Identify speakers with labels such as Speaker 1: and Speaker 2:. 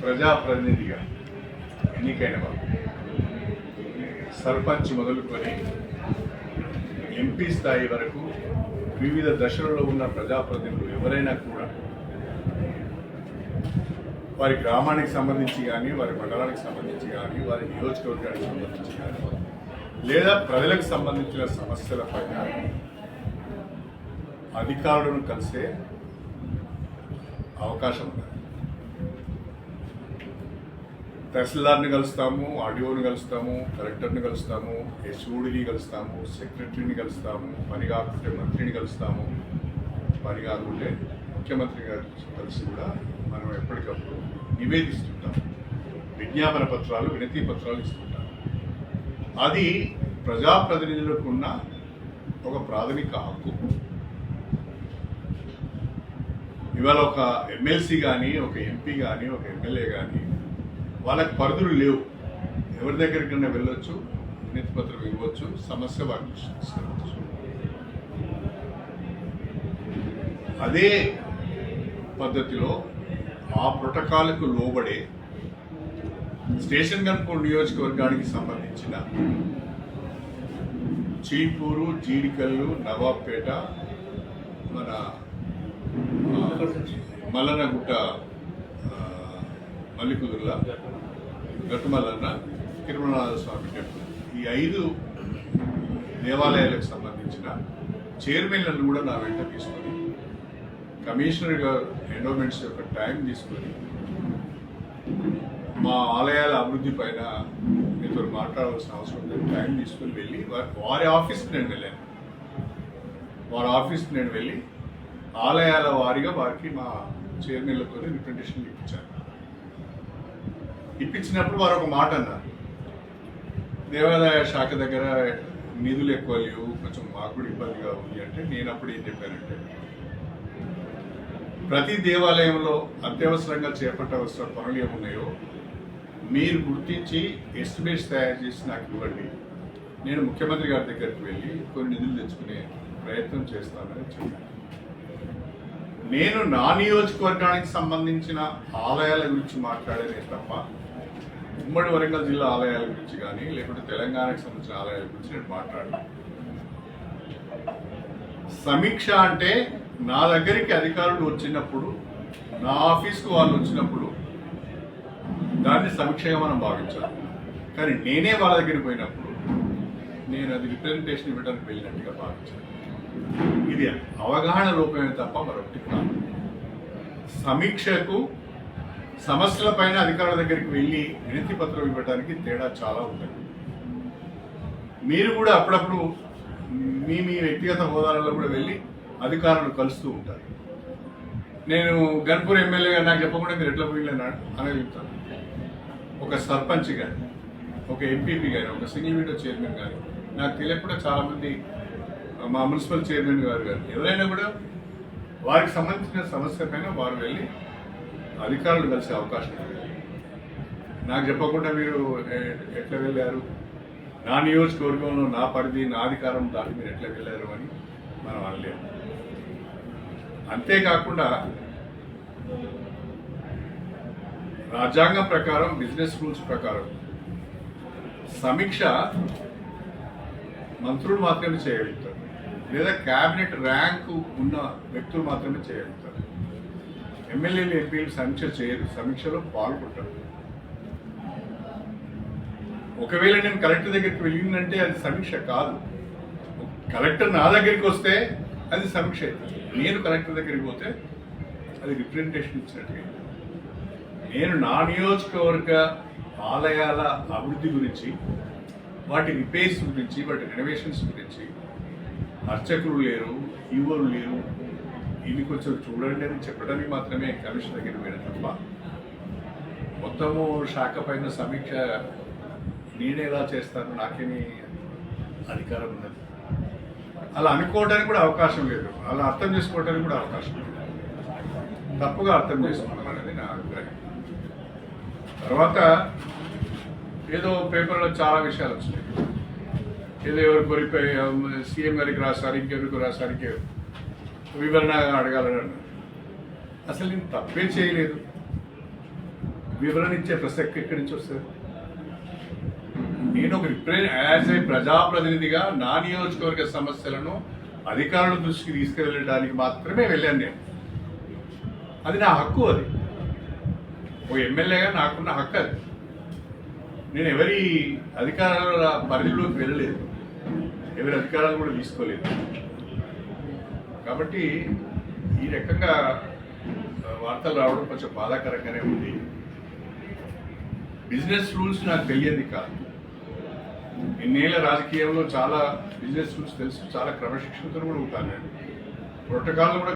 Speaker 1: ప్రజాప్రతినిధిగా ఎన్నికైన వారు సర్పంచ్ మొదలుకొని ఎంపీ స్థాయి వరకు వివిధ దశలలో ఉన్న ప్రజాప్రతినిధులు ఎవరైనా కూడా వారి గ్రామానికి సంబంధించి కానీ వారి మండలానికి సంబంధించి కానీ వారి నియోజకవర్గానికి సంబంధించి కానీ లేదా ప్రజలకు సంబంధించిన సమస్యలపైన అధికారులను కలిసే అవకాశం ఉంది. తహసీల్దార్ని కలుస్తాము, ఆర్డీఓని కలుస్తాము, కలెక్టర్ని కలుస్తాము, ఎస్ఓడిని కలుస్తాము, సెక్రటరీని కలుస్తాము, పని కాకుంటే మంత్రిని కలుస్తాము, పని కాకుంటే ముఖ్యమంత్రి గారు కలిసి కూడా మనం ఎప్పటికప్పుడు నివేదిస్తుంటాం. విజ్ఞాపన పత్రాలు, వినతి పత్రాలు ఇస్తుంటాం. అది ప్రజాప్రతినిధులకు ఉన్న ఒక ప్రాథమిక హక్కు. ఇవాళ ఒక ఎమ్మెల్సీ కానీ, ఒక ఎంపీ కానీ, ఒక ఎమ్మెల్యే కానీ వాళ్ళకి పరిధులు లేవు. ఎవరి దగ్గరికైనా వెళ్ళొచ్చు, వినతి పత్రం ఇవ్వచ్చు, సమస్య వారికి తీసుకురావచ్చు. అదే పద్ధతిలో ఆ ప్రోటోకాల్కు లోబడే స్టేషన్ గన్పూర్ నియోజకవర్గానికి సంబంధించిన చీపూరు, జీడికల్లు, నవాబ్పేట, మన మల్లనగుట్ట, మల్లికుదుర్ల, గట్టుమల్లన్న, తిరుమలనాథ స్వామి టెంపుల్, ఈ 5 దేవాలయాలకు సంబంధించిన చైర్మన్లను కూడా నా వెంట తీసుకొని కమిషనర్ గారు ఎండోమెంట్స్ యొక్క టైం తీసుకొని మా ఆలయాల అభివృద్ధి పైన మీతో మాట్లాడాల్సిన అవసరం ఉంది. టైం తీసుకొని వెళ్ళి వారి ఆఫీస్కి నేను వెళ్ళాను. వారి ఆఫీస్కి నేను వెళ్ళి ఆలయాల వారిగా వారికి మా చైర్మన్లతో రిప్రజెంటేషన్ ఇప్పించాను. ఇప్పించినప్పుడు వారు ఒక మాట అన్నారు, దేవాలయ శాఖ దగ్గర నిధులు ఎక్కువ లేవు, కొంచెం మాకు కూడా ఇబ్బందిగా ఉంది అంటే నేను అప్పుడు ఏం చెప్పానంటే, ప్రతి దేవాలయంలో అత్యవసరంగా చేపట్టవలసిన పనులు ఏమున్నాయో మీరు గుర్తించి ఎస్టిమేట్స్ తయారు చేసి నాకు ఇవ్వండి, నేను ముఖ్యమంత్రి గారి దగ్గరికి వెళ్ళి కొన్ని నిధులు తెచ్చుకునే ప్రయత్నం చేస్తానని చెప్పాను. నేను నా నియోజకవర్గానికి సంబంధించిన ఆలయాల గురించి మాట్లాడేదే తప్ప ఉమ్మడి వరంగల్ జిల్లా ఆలయాల గురించి కానీ లేకుంటే తెలంగాణకు సంబంధించిన ఆలయాల గురించి నేను మాట్లాడాను. సమీక్ష అంటే నా దగ్గరికి అధికారులు వచ్చినప్పుడు, నా ఆఫీస్కు వాళ్ళు వచ్చినప్పుడు దాన్ని సమీక్షగా మనం భావించాలి. కానీ నేనే వాళ్ళ దగ్గరికి పోయినప్పుడు నేను అది రిప్రజెంటేషన్ ఇవ్వడానికి వెళ్ళినట్టుగా భావించాను. ఇది అవగాహన లోపమే తప్ప మరొకటి కాదు. సమీక్షకు సమస్యల పైన అధికారుల దగ్గరికి వెళ్ళి వినతి పత్రం ఇవ్వడానికి తేడా చాలా ఉంటుంది. మీరు కూడా అప్పుడప్పుడు మీ వ్యక్తిగత హోదాలలో కూడా వెళ్ళి అధికారులు కలుస్తూ ఉంటారు. నేను గన్పూర్ ఎమ్మెల్యేగా నాకు చెప్పకుండా మీరు ఎట్లా పోయినాడు అనగలుగుతాను. ఒక సర్పంచ్ కానీ, ఒక ఎంపీపీ కానీ, ఒక సింగిల్ విండో చైర్మన్ కానీ నాకు తెలియకుండా చాలామంది మా మున్సిపల్ చైర్మన్ గారు కానీ ఎవరైనా కూడా వారికి సంబంధించిన సమస్య పైన వారు వెళ్ళి అధికారులు కలిసే అవకాశం ఉంది. నాకు చెప్పకుండా మీరు ఎట్లా వెళ్ళారు, నా నియోజకవర్గంలో నా పరిధి, నా అధికారం దాటి మీరు ఎట్లా వెళ్ళారు అని మనం అనలేము. అంతేకాకుండా రాజ్యాంగం ప్రకారం, బిజినెస్ రూల్స్ ప్రకారం సమీక్ష మంత్రులు మాత్రమే చేయగలుగుతారు, లేదా క్యాబినెట్ ర్యాంకు ఉన్న వ్యక్తులు మాత్రమే చేయగలుగుతారు. ఎమ్మెల్యేలు, ఎంపీలు సమీక్ష చేయరు, సమీక్షలో పాల్గొంటారు. ఒకవేళ నేను కలెక్టర్ దగ్గరికి వెళ్ళిందంటే అది సమీక్ష కాదు. కలెక్టర్ నా దగ్గరికి వస్తే అది సమీక్ష అవుతుంది. నేను కలెక్టర్ దగ్గరికి పోతే అది రిప్రజెంటేషన్ ఇచ్చినట్టుగా. నేను నా నియోజకవర్గ ఆలయాల అభివృద్ధి గురించి, వాటి రిపేర్స్ గురించి, వాటి రెనోవేషన్స్ గురించి అర్చకులు లేరు, ఈవోలు లేరు, ఇది కొంచెం చూడండి అని చెప్పడానికి మాత్రమే కమిషన్ దగ్గరికి వెళ్ళిన తప్ప మొత్తము శాఖ పైన సమీక్ష నేనే ఎలా చేస్తాను, నాకేమీ అధికారం ఉన్నది. అలా అనుకోవడానికి కూడా అవకాశం లేదు, అలా అర్థం చేసుకోవడానికి కూడా అవకాశం లేదు. తప్పుగా అర్థం చేసుకున్నాం అనేది నా అభిప్రాయం. తర్వాత ఏదో పేపర్లో చాలా విషయాలు వచ్చినాయి. ఏదో ఎవరు కోరిపోయి సీఎం గారికి రాశారు, ఇంకెవరికి రాశారు, ఇంకెవరు వివరణ అడగాలని అన్నారు. అసలు నేను తప్పే చేయలేదు. వివరణ ఇచ్చే ప్రసక్తి ఎక్కడి నుంచి వస్తుంది? నేను ఒక యాజ్ ఏ ప్రజాప్రతినిధిగా నా నియోజకవర్గ సమస్యలను అధికారుల దృష్టికి తీసుకెళ్ళడానికి మాత్రమే వెళ్ళాను నేను. అది నా హక్కు. అది ఓ ఎమ్మెల్యేగా నాకున్న హక్కు. అది నేను ఎవరి అధికారాల పరిధిలోకి వెళ్ళలేదు, ఎవరి అధికారాలు కూడా తీసుకోలేదు. కాబట్టి ఈ రకంగా వార్తలు రావడం కొంచెం బాధాకరంగానే ఉంది. బిజినెస్ రూల్స్ నాకు తెలియదు కాదు. ఇన్నేళ్ల రాజకీయంలో చాలా బిజినెస్ రూల్స్ తెలుసు, చాలా క్రమశిక్షణతో కూడా ఉంటాను నేను. ప్రోటోకాల్ కూడా